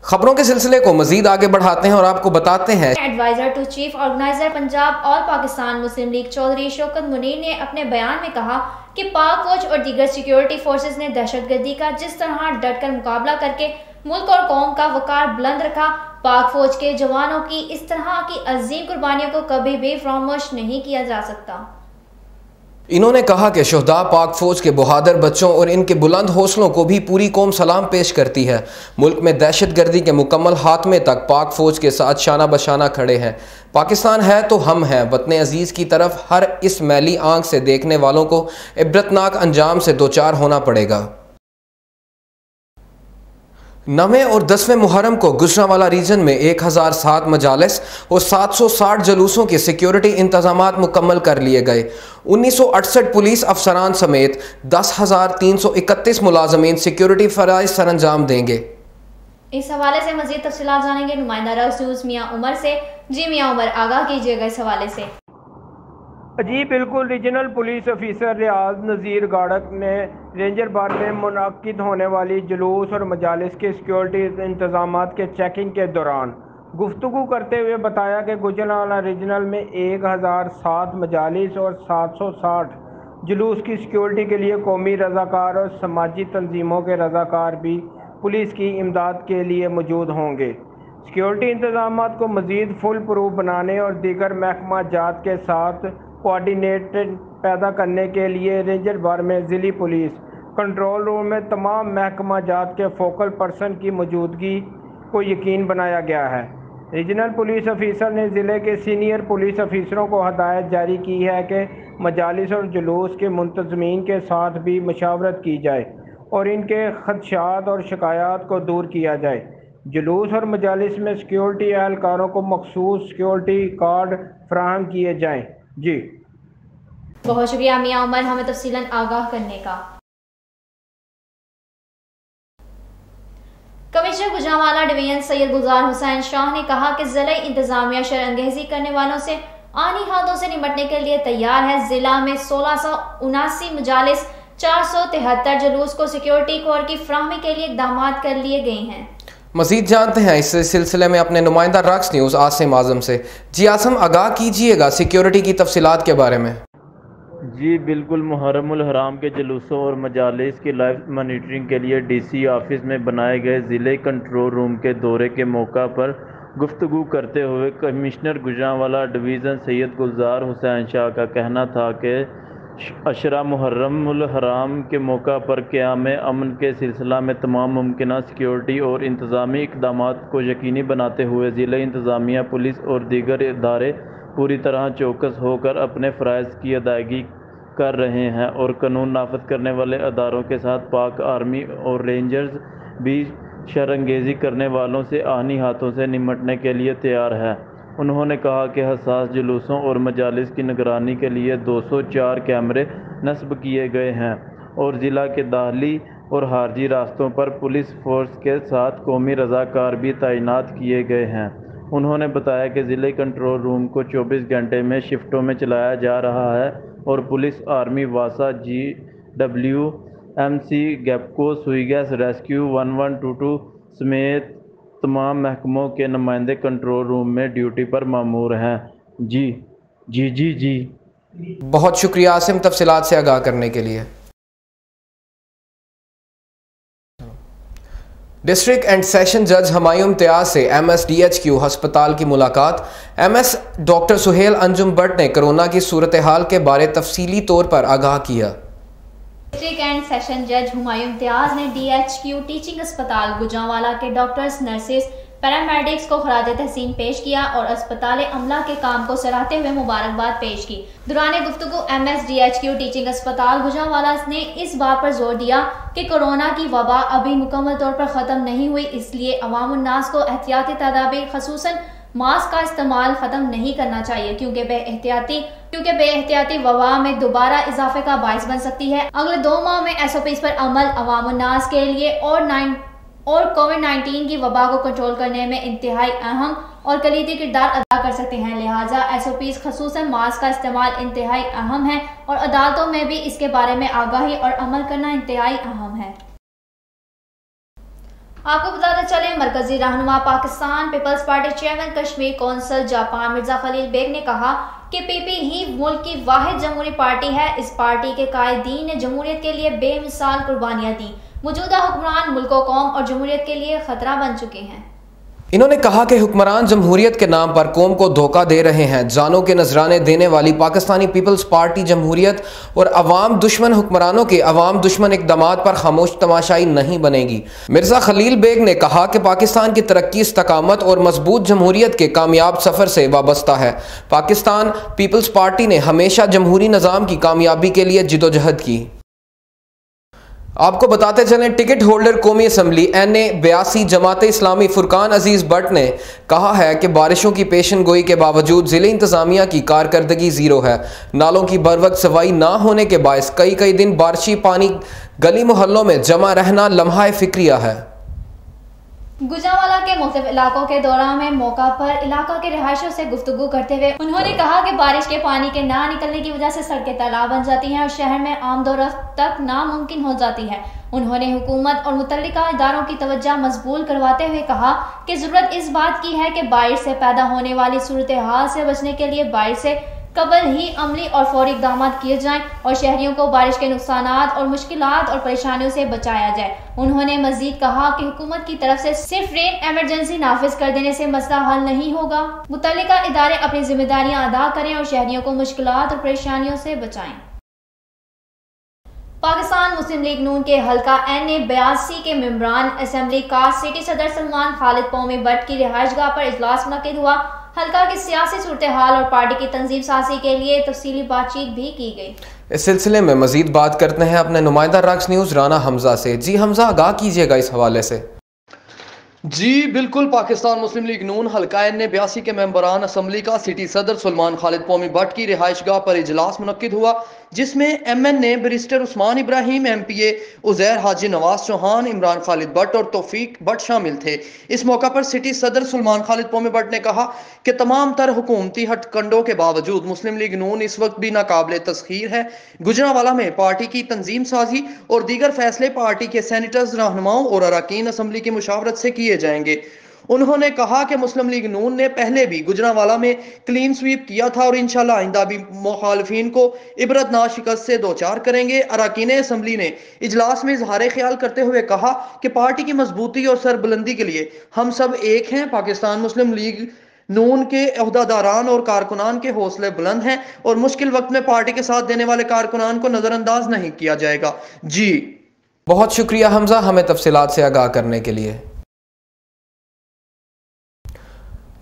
खबरों के सिलसिले को मजीद आगे बढ़ाते हैं और आपको बताते हैं। Adviser to chief organiser Punjab और पाकिस्तान मुस्लिम लीग चौधरी शौकत मुनीर ने अपने बयान में कहा कि पाक फौज और दीगर सिक्योरिटी फोर्सेस ने दहशतगर्दी का जिस तरह डटकर मुकाबला करके मुल्क और कौम का वकार बुलंद रखा, पाक फौज के जवानों की इस तरह की अजीम कुर्बानियों को कभी भी फरामोश नहीं किया जा सकता। इन्होंने कहा कि शुहदा पाक फौज के बहादुर बच्चों और इनके बुलंद हौसलों को भी पूरी कौम सलाम पेश करती है। मुल्क में दहशत गर्दी के मुकम्मल खात्मे तक पाक फौज के साथ शाना बशाना खड़े हैं। पाकिस्तान है तो हम हैं। वतन अजीज़ की तरफ हर इस मैली आंख से देखने वालों को इबरतनाक अंजाम से दो चार होना पड़ेगा। 9वें और 10वें मुहर्रम को गुजरांवाला रीजन में 1007 मजालिस और 760 जुलूसों के सिक्योरिटी इंतजामात मुकम्मल कर लिए गए। 1968 पुलिस अफसरान समेत 10,331 मुलाजमीन सिक्योरिटी फ़राइज़ सरअंजाम देंगे। इस हवाले से मज़ीद तफसीलात जानेंगे नुमाइंदा रक्स न्यूज़ मियाँ उमर से। जी मियाँ उमर, आगाह कीजिएगा इस हवाले से। जी बिल्कुल, रीजनल पुलिस ऑफिसर रियाज नज़ीर गाड़क ने रेंजर बार में मुनाकिद होने वाली जुलूस और मजालिस के सिक्योरिटी इंतजामात के चेकिंग के दौरान गुफ्तगू करते हुए बताया कि गुजरांवाला रीजनल में 1007 मजालिस और 760 जुलूस की सिक्योरिटी के लिए कौमी रज़ाकार और समाजी तंजीमों के रज़ाकार भी पुलिस की इमदाद के लिए मौजूद होंगे। सिक्योरिटी इंतजामात को मज़ीद फुल प्रूफ बनाने और दीगर महकमा जात के साथ कोऑर्डिनेटेड पैदा करने के लिए रेंजर बार में ज़िली पुलिस कंट्रोल रूम में तमाम महकमा जात के फोकल पर्सन की मौजूदगी को यकीन बनाया गया है। रीजनल पुलिस ऑफिसर ने ज़िले के सीनियर पुलिस ऑफिसरों को हदायत जारी की है कि मजालिस और जुलूस के मुंतज़मीन के साथ भी मशावरत की जाए और इनके खदशात और शिकायत को दूर किया जाए। जुलूस और मजालिस में सिक्योरिटी एहलकारों को मखसूस सिक्योरिटी कार्ड फराहम किए जाएँ। जी बहुत शुक्रिया मियाँ उमर हमें तफसीलन आगाह करने का। कमिश्नर गुजरांवाला डिवीजन सैयद गुलजार हुसैन शाह ने कहा कि जिला इंतजामिया शरअंगेजी करने वालों से आनी हाथों से निपटने के लिए तैयार है। जिला में 1679 मजालिस 473 जुलूस को सिक्योरिटी कोर की फ्राहमी के लिए इक़दाम कर लिए गए हैं। मज़ीद जानते हैं इस सिलसिले में अपने नुमाइंदा रक्स न्यूज़ आसिम आज़म से। जी आसिम, आगाह कीजिएगा सिक्योरिटी की तफसीलात के बारे में। जी बिल्कुल, मुहर्रमुल हराम के जुलूसों और मजालिस की लाइव मॉनिटरिंग के लिए डीसी ऑफिस में बनाए गए ज़िले कंट्रोल रूम के दौरे के मौका पर गुफ्तगू करते हुए कमिश्नर गुजरांवाला डिवीज़न सैयद गुलजार हुसैन शाह का कहना था कि अशरा मुहर्रमुल हराम के मौका पर क़याम अमन के सिलसिला में तमाम मुमकिन सिक्योरिटी और इंतज़ामी इक़दामात को यकीनी बनाते हुए ज़िला इंतज़ामिया पुलिस और दीगर इदारे पूरी तरह चौकस होकर अपने फ़राइज़ की अदायगी कर रहे हैं और कानून नाफिज करने वाले अदारों के साथ पाक आर्मी और रेंजर्स भी शरअंगेज़ी करने वालों से आनी हाथों से निपटने के लिए तैयार है। उन्होंने कहा कि हसास जुलूसों और मजालिस की निगरानी के लिए 204 कैमरे नस्ब किए गए हैं और ज़िला के दाखिली और खारजी रास्तों पर पुलिस फोर्स के साथ कौमी रज़ाकार भी तैनात किए गए हैं। उन्होंने बताया कि ज़िले कंट्रोल रूम को 24 घंटे में शिफ्टों में चलाया जा रहा है और पुलिस, आर्मी, वासा, GWMC, गैपको, सुईगैस, रेस्क्यू 1122 समेत तमाम महकमों के नुमाइंदे कंट्रोल रूम में ड्यूटी पर मामूर हैं। जी बहुत शुक्रिया आसिम तफसीलात से आगाह करने के लिए। डिस्ट्रिक्ट एंड सेशन जज हुमायूं इम्तियाज से MSDHQ हस्पताल की मुलाकात। MS डॉक्टर सुहेल अंजुम भट्ट ने कोरोना की सूरत हाल के बारे तफसीली तौर पर आगाह किया। डिस्ट्रिक्ट एंड सेशन जज हुमायूं इम्तियाज ने DHQ टीचिंग अस्पताल गुजरांवाला के डॉक्टर्स, नर्सेज, पैरामेडिक्स को खराज तहसीन पेश किया और अस्पताल अमला के काम को सराहते हुए मुबारकबाद पेश की। दौरान गुफ्तगू MSDHQ टीचिंग अस्पताल गुजरांवाला ने इस बात पर जोर दिया कि कोरोना की वबा अभी मुकम्मल तौर पर ख़त्म नहीं हुई, इसलिए अवाम उन्नास को एहतियाती तदाबीर खसूसन मास्क का इस्तेमाल ख़त्म नहीं करना चाहिए क्योंकि बेएहतियाती वबा में दोबारा इजाफे का बायस बन सकती है। अगले 2 माह में SOPs पर अमल अवाम उन्नास के लिए और कोविड-19 की वबा को कंट्रोल करने में इंतहाई अहम और कलीदी किरदार अदा कर सकते हैं। लिहाजा SOPs खसूसन मास्क का इस्तेमाल इंतहाई अहम है और अदालतों में भी इसके बारे में आगाही और अमल करना इंतहाई अहम है। आपको बताते चले, मरकजी रहनुमा Pakistan Peoples Party chairman Kashmir council Japan Mirza Khalil Baig ने कहा कि पीपी ही मुल्क की वाहिद जमहूरी पार्टी है। इस पार्टी के कायदीन ने जमहूरियत के लिए बेमिसाल कुर्बानियां दी। मौजूदा हुक्मरान मुल्क कौम और जमहूरियत के लिए खतरा बन चुके हैं। इन्होंने कहा कि हुक्मरान जमहूरियत के नाम पर कौम को धोखा दे रहे हैं। जानों के नजराने देने वाली पाकिस्तानी पीपल्स पार्टी जमहूरियत और अवाम दुश्मन हुक्मरानों के अवाम दुश्मन इकदामात पर खामोश तमाशाई नहीं बनेगी। मिर्जा खलील बेग ने कहा कि पाकिस्तान की तरक्की, इस्तकामत और मजबूत जमहूरियत के कामयाब सफर से वाबस्ता है। पाकिस्तान पीपल्स पार्टी ने हमेशा जमहूरी निज़ाम की कामयाबी के लिए जिदोजहद की। आपको बताते चलें, टिकट होल्डर कौमी असम्बली NA-82 जमात इस्लामी फुरकान अजीज भट्ट ने कहा है कि बारिशों की पेशन गोई के बावजूद ज़िले इंतजामिया की कारकर्दगी ज़ीरो है। नालों की बरवक्त सफाई ना होने के बायस कई दिन बारिशी पानी गली मोहल्लों में जमा रहना लम्हा फिक्रिया है। गुजरांवाला के मुख्तलिफ इलाकों के दौरान में मौका पर इलाका के रिहायशियों से गुफ्तगू करते हुए उन्होंने कहा कि बारिश के पानी के ना निकलने की वजह से सड़कें तालाब बन जाती हैं और शहर में आमदोरफ्त तक नामुमकिन हो जाती है। उन्होंने हुकूमत और मुतल्लिका इदारों की तवज्जो मजबूल करवाते हुए कहा कि जरूरत इस बात की है कि बारिश से पैदा होने वाली सूरत हाल से बचने के लिए बारिश से कबल ही अमली और फौरी इक़दाम किए जाएं और शहरियों को बारिश के नुकसानात और मुश्किलात और परेशानियों से बचाया जाए। उन्होंने मजीद कहा कि हुकूमत की तरफ से सिर्फ रेन एमरजेंसी नाफिज कर देने से मसला हल नहीं होगा। मुतल्लिका इदारे अपनी जिम्मेदारियां अदा करें और शहरियों को मुश्किलात और परेशानियों से बचाएं। पाकिस्तान मुस्लिम लीग नून के हल्का NA-82 के मेंबरान असम्बली का सिटी सदर सलमान खालिद पौमी भट्ट की रिहाइशगाह पर इजलास मुनक्किद हुआ। हल्का की सियासी सूरत हाल और पार्टी की तंजीम साजी के लिए तफसीली बातचीत भी की गई। इस सिलसिले में मजीद बात करते हैं अपने नुमाइंदा रक्स न्यूज़ राना हमजा से। जी हमजा, आगाह कीजिएगा इस हवाले से। जी बिल्कुल, पाकिस्तान मुस्लिम लीग नून हल्का NA-82 के मेंबरान असम्बली का सिटी सदर सलमान खालिद पौमी भट्ट की रिहाइशगाह पर इजलास मुनक्किद हुआ, जिसमें MNA barrister Usman Ibrahim, MPA Uzair Haji Nawaz Chauhan, Imran Khalid Bhatt और तौफीक भट्ट शामिल थे। इस मौका पर सिटी सदर सलमान खालिद पौमी भट्ट ने कहा कि तमाम तर हुकूमती हटकंडों के बावजूद मुस्लिम लीग नून इस वक्त भी नाकाबिले तस्खीर है। गुजरांवाला में पार्टी की तंजीम साजी और दीगर फैसले पार्टी के सेनेटर्स, रहनुमाओं और अरकान असम्बली की मुशावरत से किए जाएंगे। उन्होंने कहा कि मुस्लिम लीग नून ने पहले भी गुजरांवाला में क्लीन स्वीप किया था और इंशाल्लाह आइंदा भी मुखालिफिन को इबरतनाक शिकस्त से दो चार करेंगे। अरकान असम्बली ने इजलास में इजहार ख्याल करते हुए कहा कि पार्टी की मजबूती और सरबुलंदी के लिए हम सब एक हैं। पाकिस्तान मुस्लिम लीग नून के अहदेदारान और कारकुनान के हौसले बुलंद हैं और मुश्किल वक्त में पार्टी के साथ देने वाले कारकुनान को नजरअंदाज नहीं किया जाएगा। जी बहुत शुक्रिया हमजा, हमें तफसीलात से आगाह करने के लिए।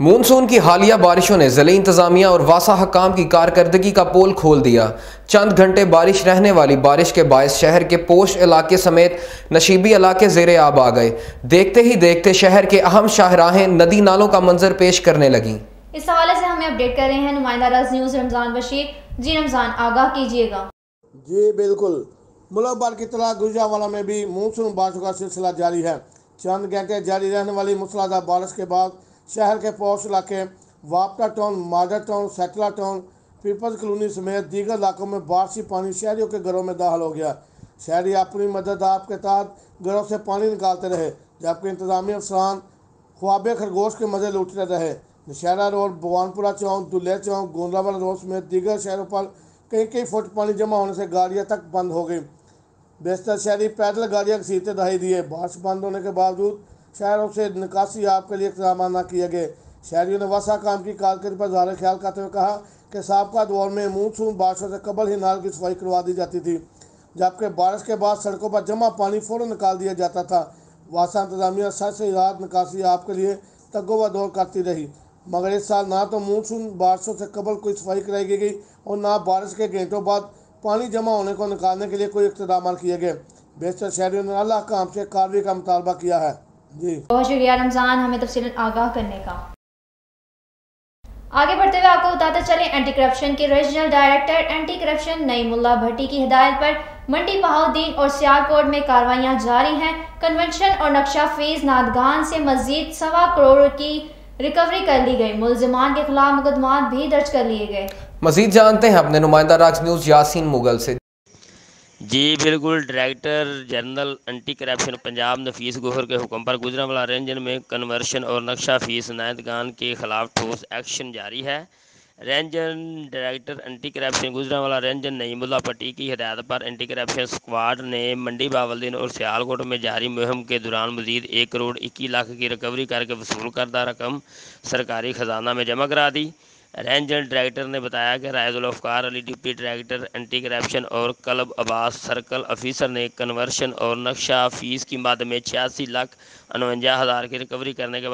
मानसून की हालिया बारिशों ने ज़िले इंतजामिया और वासा हकाम की कारकर्दगी का पोल खोल दिया। चंद घंटे बारिश रहने वाली बारिश के बायस शहर के पोश इलाके समेत नशीबी इलाके ज़ेरे आब आ गए। देखते ही देखते शहर के अहम शाहराहें नदी नालों का मंजर पेश करने लगी। इस हवाले से हमें अपडेट कर रहे हैं नुमाइंदा रज़ न्यूज़ रमजान बशीर। जी रमजान, आगाह कीजिएगा। जी बिल्कुल, मुल्क भर की तरह गुजरांवाला में भी मानसून बारिशों का सिलसिला जारी है। चंद घंटे जारी रहने वाली मूसलाधार बारिश के बाद शहर के पौष इलाके Wapda town, model town, satellite town, people's colony समेत दीगर इलाकों में बारिशी पानी शहरियों के घरों में दाखिल हो गया। शहरी अपनी मदद आप के तहत घरों से पानी निकालते रहे, जबकि इंतजामी अफसरान ख्वाब खरगोश के मजे लूटते रहे। नशहरा रोड, भवानपुरा चौक, दुल्हे चौक, गोंदलावाला रोड समेत दीगर शहरों पर कई फुट पानी जमा होने से गाड़ियाँ तक बंद हो गई। बेशतर शहरी पैदल गाड़ियाँ घसीटते दिखाई दिए। बारिश बंद होने के बावजूद शहरों से निकासी आप के लिए इंतजाम न किए गए। शहरियों ने वसा काम की कारकर्दगी पर ज़ाहिर ख्याल करते हुए कहा कि साबका दौर में मानसून बारिशों से कबल ही नाल की सफाई करवा दी जाती थी, जबकि बारिश के बाद सड़कों पर जमा पानी फ़ौरन निकाल दिया जाता था। वासा इंतजामिया सच से रात निकासी आप के लिए तगो दौर करती रही, मगर इस साल ना तो मानसून बारिशों से कबल कोई सफाई कराई गई और ना बारिश के घंटों बाद पानी जमा होने को निकालने के लिए कोई इक़्तिदाम किए गए। बेशतर शहरियों ने अल्लाह काम से कार्रवाई का मुतालबा किया है। जी बहुत शुक्रिया रमजान, हमें तफसीलन आगाह करने का। आगे बढ़ते हुए आपको बताते चले, एंटी करप्शन के regional director anti corruption Naeemullah Bhatti की हिदायत पर मंडी बहाउद्दीन और सियालकोट में कार्रवाइयां जारी हैं। कन्वेंशन और नक्शा फेज नादगान से मजीद 1.25 करोड़ की रिकवरी कर ली गई। मुलजिमान के खिलाफ मुकदमात भी दर्ज कर लिए गए। मजीद जानते हैं अपने नुमाइंदा रक्स न्यूज़ यासीन मुगल से। जी बिल्कुल। Director general anti corruption Punjab Nafees Gohar के हुक्म पर गुजरांवाला रेंज में कन्वर्शन और नक्शा फीस नायदगान के खिलाफ ठोस एक्शन जारी है। Ranger director anti corruption Gujranwala ranger Naimullah पट्टी की हिदायत पर एंटी करप्शन स्क्वाड ने मंडी बावलदीन और सियालकोट में जारी मुहिम के दौरान मजीद 1 करोड़ 21 लाख की रिकवरी करके वसूल करदा रकम सरकारी खजाना में जमा करा दी। रेंजर डायरेक्टर ने बताया कि Raizul Afkar Ali deputy director anti corruption और कलब अब्बास सर्कल ऑफिसर ने कन्वर्शन और नक्शा फीस की मद में 86,49,000 की रिकवरी करने के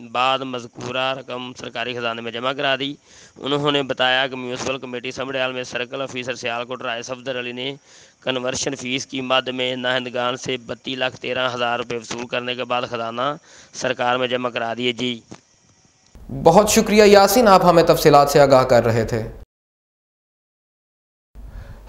बाद मज़कूरा रकम सरकारी खजाने में जमा करा दी। उन्होंने बताया कि म्यूनसिपल कमेटी समड़ियाल में सर्कल ऑफिसर सियालकोट राय सफदर अली ने कन्वर्शन फ़ीस की मद में नाहिंदगान से 32,13,000 रुपये वसूल करने के बाद खजाना सरकार में जमा करा दिए। जी बहुत शुक्रिया यासीन, आप हमें तफसीलात से आगाह कर रहे थे।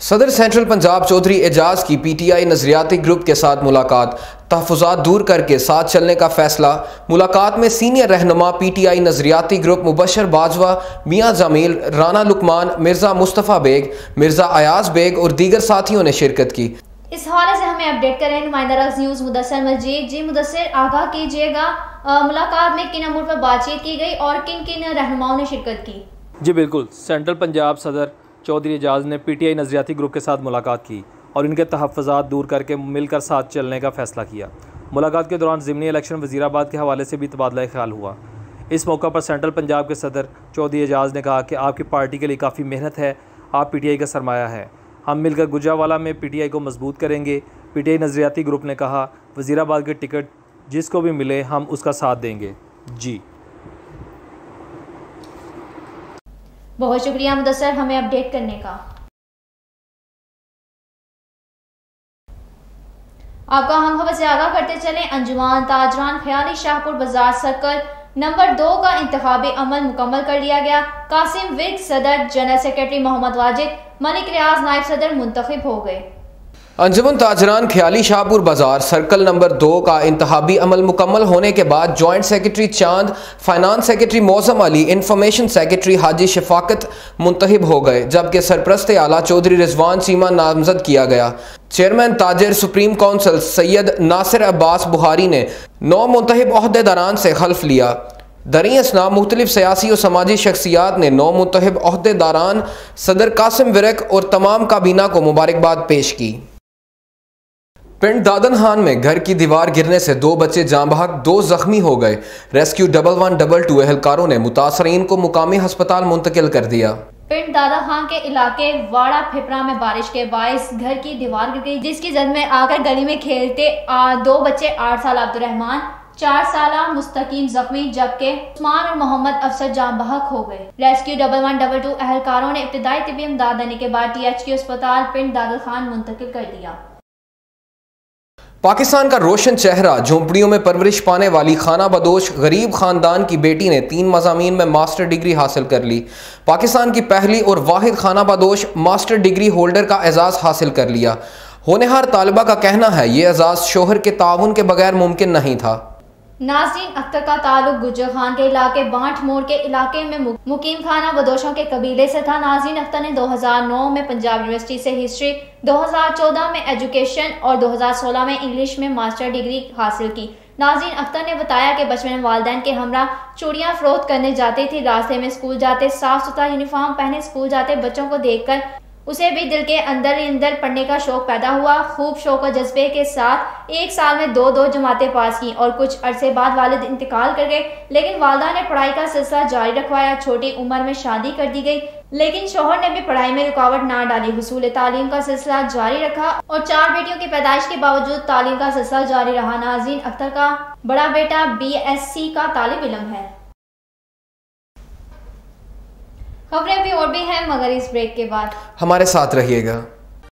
सदर सेंट्रल पंजाब चौधरी एजाज की पीटीआई नजरियाती ग्रुप के साथ मुलाकात, तहफ़्फ़ुज़ात दूर करके साथ चलने का फैसला। मुलाकात में सीनियर रहनुमा पीटीआई नजरियाती ग्रुप मुबशर बाजवा, मियाँ जमील, राना लुकमान, मिर्ज़ा मुस्तफ़ा बेग, मिर्ज़ा अयाज बेग और दीगर साथियों ने शिरकत की। इस हवाले से हमें अपडेट करें नुमाइंदा रक्स न्यूज़ मुदस्सिर मजीद। जी मुदस्सिर, आगाह कीजिएगा, मुलाकात में किन अमूर पर बातचीत की गई और किन किन रहनुमाओं ने शिरकत की? जी बिल्कुल, सेंट्रल पंजाब सदर चौधरी एजाज ने पीटीआई नजरियाती ग्रुप के साथ मुलाकात की और इनके तहफ़्फ़ुज़ात दूर करके मिलकर साथ चलने का फ़ैसला किया। मुलाकात के दौरान ज़िमनी इलेक्शन वज़ीराबाद के हवाले से भी तबादला ख्याल हुआ। इस मौका पर सेंट्रल पंजाब के सदर चौधरी एजाज ने कहा कि आपकी पार्टी के लिए काफ़ी मेहनत है, आप पीटीआई का सरमाया है, हम मिलकर गुजरांवाला में पीटीआई को मजबूत करेंगे। पीटीआई नजरियाती ग्रुप ने कहा, वज़ीराबाद के टिकट जिसको भी मिले हम उसका साथ देंगे। जी बहुत शुक्रिया मुदस्सिर, हमें अपडेट करने का। आपका हम खबर से आगाह करते चले। अंजुमान ताजरान ख्याली शाहपुर बाजार सर्कल नंबर 2 का इंतखाबी अमल मुकम्मल कर लिया गया। कासिम विर्क सदर, जनरल सेक्रेटरी मोहम्मद वाजिद, मलिक रियाज नायब सदर मुंतखब हो गए। अंजुमन ताजरान ख्याली शाहपुर बाजार सर्कल नंबर 2 का इंतखाबी अमल मुकम्मल होने के बाद जॉइंट सेक्रेटरी चांद, फाइनेंस सेक्रेटरी मौसम अली, इंफॉर्मेशन सेक्रेटरी हाजी शफाकत मुंतखब हो गए, जबकि सरप्रस्त आला चौधरी रिजवान चीमा नामजद किया गया। चेयरमैन ताजर सुप्रीम काउंसिल सैयद नासिर अब्बास बुहारी ने 9 मुंतखब ओहदेदारान से खल्फ लिया। दरी असना मुख्तलिफ सियासी और समाजी शख्सियात ने 9 मुंतखब ओहदेदारान सदर कासिम विरक और तमाम काबीना को मुबारकबाद पेश की। पिंड दादनहान में घर की दीवार गिरने से 2 बच्चे जाँ बहक, 2 जख्मी हो गए। रेस्क्यू 1112 एहलकारों ने मुतासरीन को मुकामी अस्पताल मुंतकिल कर दिया। पिंड दादाखान के इलाके वाड़ा फिपरा में बारिश के बायस घर की दीवार गिर गई, जिसकी जद में आकर गली में खेलते 2 बच्चे 8 साल अब्दुर्रहमान, 4 साल मुस्तकीम जख्मी, जबकि उस्मान और मोहम्मद अफसर जाँ बहक हो गए। रेस्क्यू 1112 एहलकारों ने इब्तिदाई तिब्बी इमदाद देने के बाद THQ अस्पताल पिंड दादखान मुंतकिल कर दिया। पाकिस्तान का रोशन चेहरा, झोंपड़ियों में परवरिश पाने वाली खाना बदोश गरीब खानदान की बेटी ने 3 मज़ामीन में मास्टर डिग्री हासिल कर ली। पाकिस्तान की पहली और वाहिद खाना बदोश मास्टर डिग्री होल्डर का एजाज़ हासिल कर लिया। होनहार तालिबा का कहना है ये एजाज़ शोहर के ताउन के बगैर मुमकिन नहीं था। नाज़रीन, अख्तर का ताल्लुक गुज्जर खान के इलाके बांट मोड़ के इलाके में मुकीम खाना बदोशों के कबीले से था। नाज़रीन अख्तर ने 2009 में पंजाब यूनिवर्सिटी से हिस्ट्री, 2014 में एजुकेशन और 2016 में इंग्लिश में मास्टर डिग्री हासिल की। नाज़रीन अख्तर ने बताया कि बचपन में वालिदैन के हमरा चूड़ियाँ फरोख्त करने जाती थी। रास्ते में स्कूल जाते साफ सुथरा यूनिफॉर्म पहने स्कूल जाते बच्चों को देखकर उसे भी दिल के अंदर ही अंदर पढ़ने का शौक पैदा हुआ। खूब शौक और जज्बे के साथ 1 साल में 2 जमातें पास की और कुछ अरसे बाद वालिद इंतकाल कर गए, लेकिन वालिदा ने पढ़ाई का सिलसिला जारी रखवाया। छोटी उम्र में शादी कर दी गई, लेकिन शौहर ने भी पढ़ाई में रुकावट ना डाली। हुसूल तालीम का सिलसिला जारी रखा और 4 बेटियों की पैदाइश के बावजूद तालीम का सिलसिला जारी रहा। नाज़रीन अख्तर का बड़ा बेटा BSc का तालिब इल्म है। खबरें भी और भी हैं, मगर इस ब्रेक के बाद हमारे साथ रहिएगा।